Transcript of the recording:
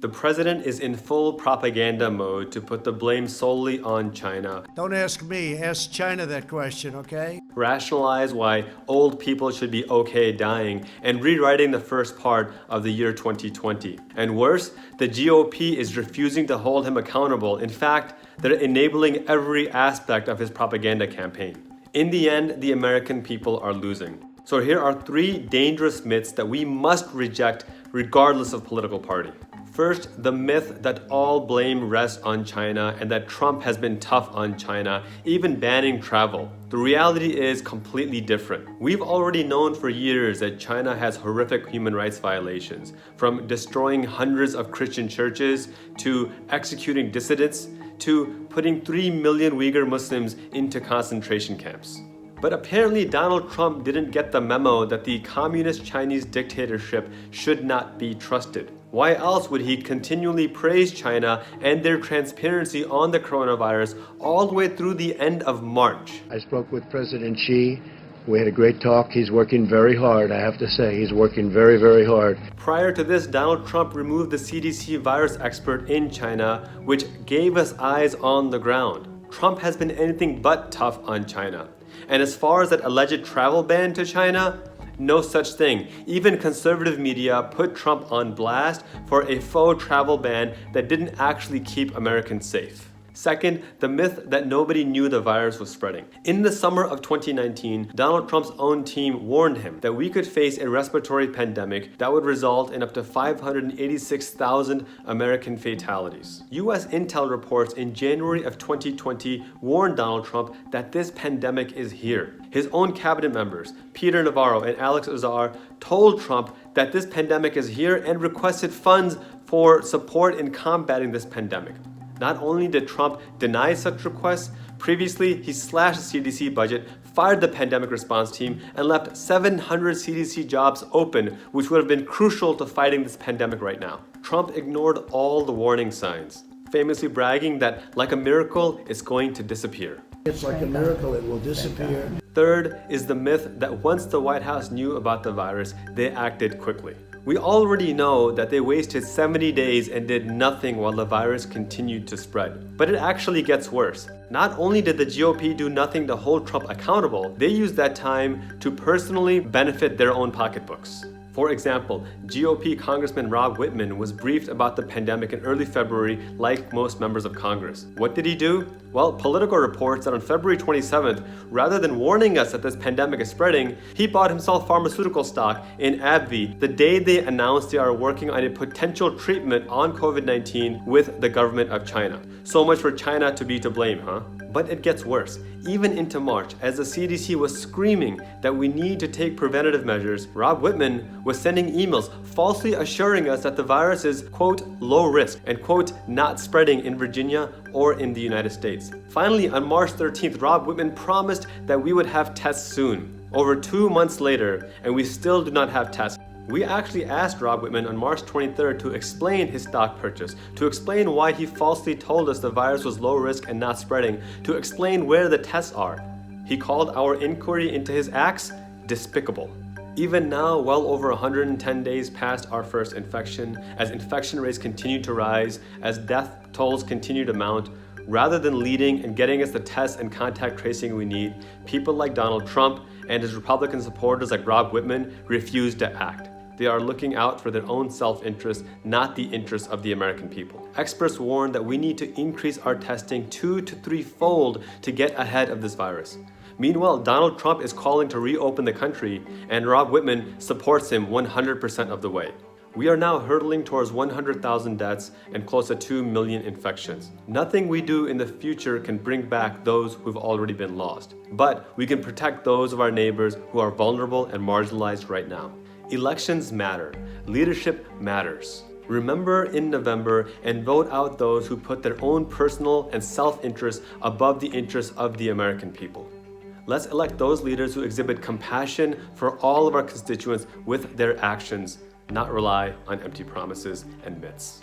The president is in full propaganda mode to put the blame solely on China. Don't ask me, ask China that question, okay? Rationalize why old people should be okay dying, and rewriting the first part of the year 2020. And worse, the GOP is refusing to hold him accountable. In fact, they're enabling every aspect of his propaganda campaign. In the end, the American people are losing. So here are 3 dangerous myths that we must reject regardless of political party. First, the myth that all blame rests on China and that Trump has been tough on China, even banning travel. The reality is completely different. We've already known for years that China has horrific human rights violations, from destroying hundreds of Christian churches, to executing dissidents, to putting 3 million Uyghur Muslims into concentration camps. But apparently Donald Trump didn't get the memo that the communist Chinese dictatorship should not be trusted. Why else would he continually praise China and their transparency on the coronavirus all the way through the end of March? I spoke with President Xi. We had a great talk. He's working very hard, I have to say. He's working very, very hard. Prior to this, Donald Trump removed the CDC virus expert in China, which gave us eyes on the ground. Trump has been anything but tough on China. And as far as that alleged travel ban to China, no such thing. Even conservative media put Trump on blast for a faux travel ban that didn't actually keep Americans safe. Second, the myth that nobody knew the virus was spreading. In the summer of 2019, Donald Trump's own team warned him that we could face a respiratory pandemic that would result in up to 586,000 American fatalities. US intel reports in January of 2020 warned Donald Trump that this pandemic is here. His own cabinet members, Peter Navarro and Alex Azar, told Trump that this pandemic is here and requested funds for support in combating this pandemic. Not only did Trump deny such requests, previously he slashed the CDC budget, fired the pandemic response team, and left 700 CDC jobs open, which would have been crucial to fighting this pandemic right now. Trump ignored all the warning signs, famously bragging that, like a miracle, it's going to disappear. It's like a miracle, it will disappear. Third is the myth that once the White House knew about the virus, they acted quickly. We already know that they wasted 70 days and did nothing while the virus continued to spread. But it actually gets worse. Not only did the GOP do nothing to hold Trump accountable, they used that time to personally benefit their own pocketbooks. For example, GOP Congressman Rob Whitman was briefed about the pandemic in early February like most members of Congress. What did he do? Well, Politico reports that on February 27th, rather than warning us that this pandemic is spreading, he bought himself pharmaceutical stock in AbbVie the day they announced they are working on a potential treatment on COVID-19 with the government of China. So much for China to be to blame, huh? But it gets worse. Even into March, as the CDC was screaming that we need to take preventative measures, Rob Whitman was sending emails falsely assuring us that the virus is, quote, low risk and, quote, not spreading in Virginia or in the United States. Finally, on March 13th, Rob Whitman promised that we would have tests soon. Over 2 months later, and we still do not have tests. We actually asked Rob Whitman on March 23rd to explain his stock purchase, to explain why he falsely told us the virus was low risk and not spreading, to explain where the tests are. He called our inquiry into his acts despicable. Even now, well over 110 days past our first infection, as infection rates continue to rise, as death tolls continue to mount, rather than leading and getting us the tests and contact tracing we need, people like Donald Trump and his Republican supporters like Rob Whitman refuse to act. They are looking out for their own self-interest, not the interests of the American people. Experts warn that we need to increase our testing 2 to 3-fold to get ahead of this virus. Meanwhile, Donald Trump is calling to reopen the country, and Rob Whitman supports him 100% of the way. We are now hurtling towards 100,000 deaths and close to 2 million infections. Nothing we do in the future can bring back those who've already been lost. But we can protect those of our neighbors who are vulnerable and marginalized right now. Elections matter. Leadership matters. Remember in November and vote out those who put their own personal and self-interest above the interests of the American people. Let's elect those leaders who exhibit compassion for all of our constituents with their actions, not rely on empty promises and myths.